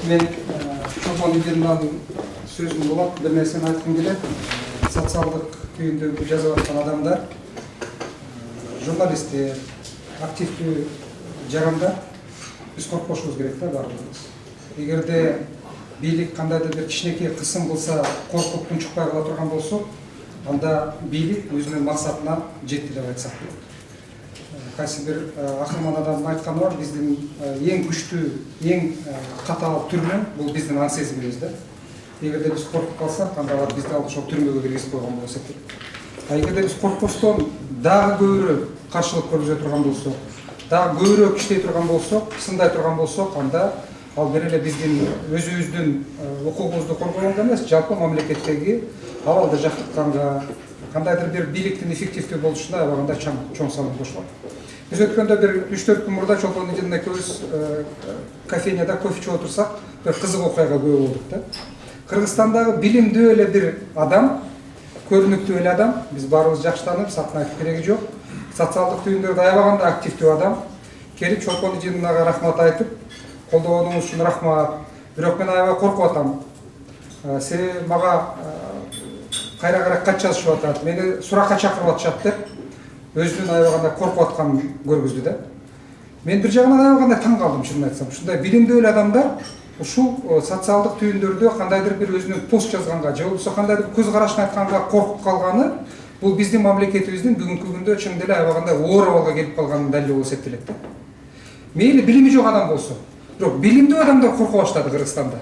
Мен Чолпон Идемнің сөзін болады, бір нәрсені айтқым келеді. Социалдық түйіндегі жазып жатқан адамдар, журналистер, активті жарандар, біз қорықпашымыз керек та барлығымыз. Егер де билік қандайда бір кішінекей қысым болса, қорқып тұншықпай қала тұрған болса, анда билік өзінің мақсатына жетті деп айтсақ болады. Қайсы бір ақылман адамның айтқаны бар, біздің ең күшті, ең қатал түрме бұл біздің аң сезіміміз да. Егер де біз қорқып қалсақ, анда бізді алып сол түрмеге кіргізіп қойған болса керек. Егер де біз қорықпастан дағы көбірек қарсылық көрсете тұрған болса, дағы көбірек іштей тұрған болса, сындай тұрған болса, анда ал береле біздің өзіміздің құқығымызды қорғауға емес, жалпы мемлекеттегі авалды жақтыққанға, қандайдыр бір биліктің эффективті болушына абағында чоң салым қосылады. Біз өткенде бір 3-4 күн мұрда Чолпон Идемнің екеуміз кофейняда кофе ішіп отырсақ, бір қызық оқиғаға куә болдық та. Қырғызстандағы білімді өлі бір адам, көрінікті өлі адам, біз барымыз жақшыланып, сатын айтып керегі жоқ. Социалдық түйіндерді аябағанда активті адам, келіп Чолпон Идемнің рахмат айтып, қолдауыңыз үшін рахмат. Бірақ мен аябай қорқып атам. Сен маға қайра-қайра қат жазышып атады, мені сұраққа шақырып атышады деп, өзінің аябағанда қорқып атқанын көргізді да. Мен бір жағынан аябағанда таң қалдым, шынын айтсам. Шындай білімді өлі адамдар ушул социалдық түйіндерде қандайдыр бір өзінің пост жазғанға, же болмаса қандайдыр көзқарашын айтқанға қорқып қалғаны, бұл біздің мемлекетіміздің бүгінгі күнде шын деле аябағанда оор абалға келіп қалғанын дәлелі болып есептеледі. Мейлі білімі жоқ адам болса, жоқ білімді адамдар қорқа баштады Қырғызстанда.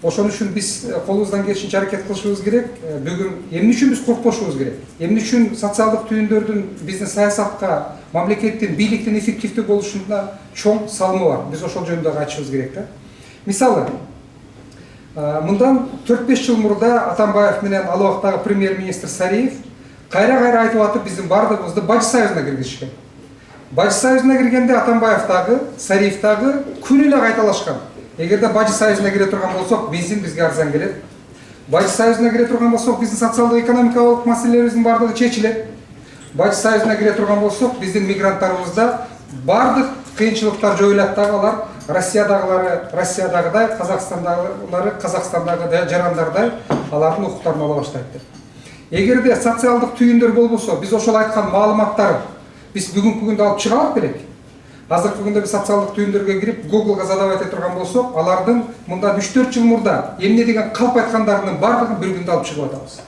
Ошон үчүн биз колубуздан келишинче аракет кылышыбыз керек. Бүгүн эмне үчүн биз коркпошубуз керек? Эмне үчүн социалдык түйүндөрдүн биздин саясатка, мамлекеттин, бийликтин эффективдүү болушуна чоң салымы бар. Биз ошол жөнүндө айтышыбыз керек да. Мисалы, мындан 4-5 жыл мурда Атамбаев менен ал убактагы премьер-министр Сариев кайра-кайра айтып атып биздин бардыгыбызды Бажы союзуна киргизишкен. Бажы союзуна киргенде Атамбаев дагы, Сариев дагы күн эле кайталашкан. Егер де Бажы союзуна кире турган болсок, бензин бизге арзан келет. Бажы союзуна кире турган болсок, биздин социалдык экономикалык маселелерибиздин бардыгы чечилет. Бажы союзуна кире турган болсок, биздин мигранттарыбызда бардык кыйынчылыктар жоюлат дагы, алар Россиядагылары Россиядагыдай, Казакстандагылары Казакстандагы жарандардай алардын укуктарын ала баштайт деп. Эгер де социалдык түйүндөр болбосо, биз ошол айткан маалыматтарды биз бүгүнкү күндө алып чыга алат белек. Азыркы күндө биз социалдык түйүндөргө кирип, Google'га задавать ете турган болсок, алардын мындан 3-4 жыл мурда эмне деген калп айткандарынын бардыгын бір күндө алып чыгып атабыз.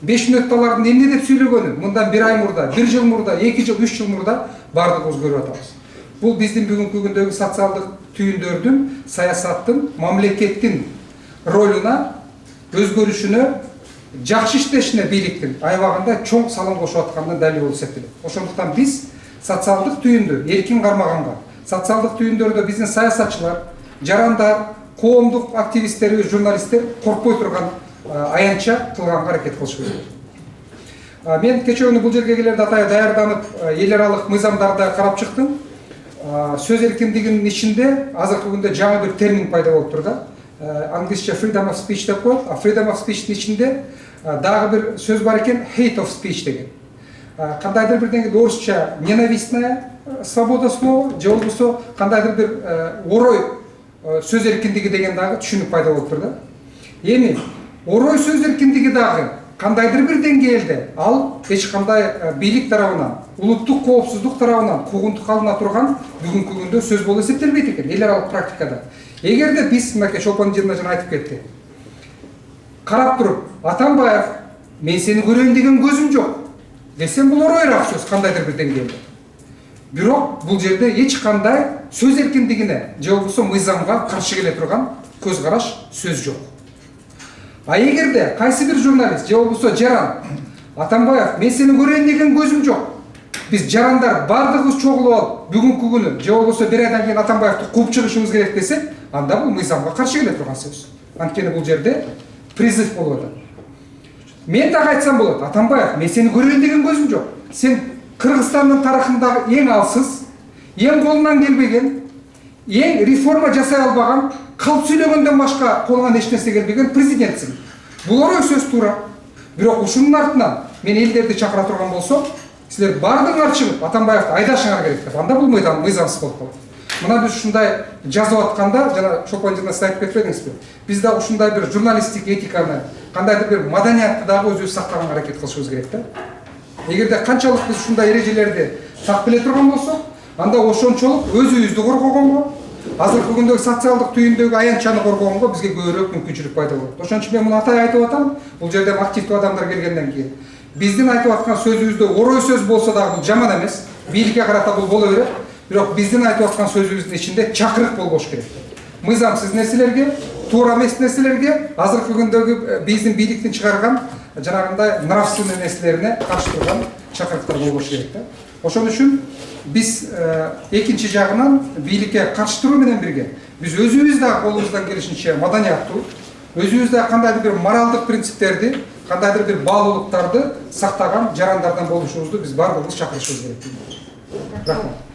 5 мүнөттө алардын эмне деп сүйлөгөнүн мындан 1 ай мурда, 1 жыл мурда, 2 жыл, 3 жыл мурда бардыгыбыз көрүп атабыз. Бул биздин бүгүнкү күндөгү социалдык түйүндөрдүн, саясаттын, мамлекеттин ролуна, өзгөрүшүнө, жакшы иштешине бийликтин аябагында чоң салым кошуп атканын дәлел болуп эсептелет. Ошондуктан биз социалдык түйүндү эркин кармаганга, социалдык түйүндөрдө биздин саясатчылар, жарандар, коомдук активисттер, журналисттер коркпой турган аянтча кылганга аракет кылышыбыз керек. Мен кече күнү бул жерге келерде атайын даярданып, эл аралык мыйзамдарды карап чыктым. Сөз эркиндигинин ичинде азыркы күндө жаңы бир термин пайда болуп тур да. Англисче freedom of speech деп коет, а freedom of speech'тин ичинде дагы бир сөз бар экен, hate of speech деген. Кандайдыр бир деңгээлде орусча ненавистная свобода слова, же болбосо кандайдыр бир орой сөз эркиндиги деген дагы түшүнүк пайда болуп тур да. Эми орой сөз эркиндиги дагы кандайдыр бир деңгээлде ал эч кандай бийлик тарабынан, улуттук коопсуздук тарабынан куугунтук алына турган бүгүнкү күндө сөз болуп эсептелбейт экен эл аралык практикада. Эгерде биз мынакей Чолпон Идемна жана айтып кетти. Карап туруп, Атамбаев, мен сени көрөйүн деген көзүм жок десем, бул оройраак сөз кандайдыр бир деңгээлде. Бирок бул жерде эч кандай сөз эркиндигине же болбосо мыйзамга каршы келе турган көз караш сөз жок. А эгерде кайсы бир журналист же болбосо жаран Атамбаев, мен сени көрөйүн деген көзүм жок, биз жарандар бардыгыбыз чогулуп алып бүгүнкү күнү же болбосо бир айдан кийин Атамбаевди кууп чыгышыбыз керек десек, анда бул мыйзамга каршы келе турган сөз. Анткени бул жерде призыв болуп атат. Мен так айтсам болот, Атамбаев, мен сени көрөйүн деген көзүм жок. Сен Кыргызстандын тарыхындагы эң алсыз, эң колунан келбеген, эң реформа жасай албаган, калп сүйлөгөндөн башка колуңан эч нерсе келбеген президентсиң. Бул орой сөз туура. Бирок ушунун артынан мен элдерди чакыра турган болсом, силер бардыгыңар чыгып Атамбаевди айдашыңар керек деп. Анда бул мыйзамсыз болуп калат. мына биз ушундай жазып атканда, жана Чолпон жана сиз айтып кетпедиңизби? Биз дагы ушундай бир журналисттик этиканы, кандайдыр бир маданиятты дагы өзүбүз сактаганга аракет кылышыбыз керек да. Эгерде канчалык биз ушундай эрежелерди так биле турган болсок, анда ошончолук өзүбүздү коргогонго, азыркы күндөгү социалдык түйүндөгү аянтчаны коргогонго бизге көбүрөөк мүмкүнчүлүк пайда болот. Ошон үчүн мен муну атай айтып атам, бул жерде активдүү адамдар келгенден кийин. Биздин айтып аткан сөзүбүздө орой сөз болсо дагы бул жаман эмес. Бийликке карата бул боло берет. Бирок биздин айтып аткан сөзүбүздүн ичинде чакырык болбош керек. Мыйзамсыз нерселерге, туура эмес нерселерге, азыркы күндөгү биздин бийликтин чыгарган жанагындай нравственный нерселерине каршы турган чакырыктар болбош керек да. Ошон үчүн биз экинчи жагынан бийликке каршы туруу менен бирге биз өзүбүз да колубуздан келишинче маданияттуу, өзүбүз да кандайдыр бир моралдык принциптерди, кандайдыр бир баалуулуктарды сактаган жарандардан болушубузду биз баардыгыбыз чакырышыбыз керек. Рахмат.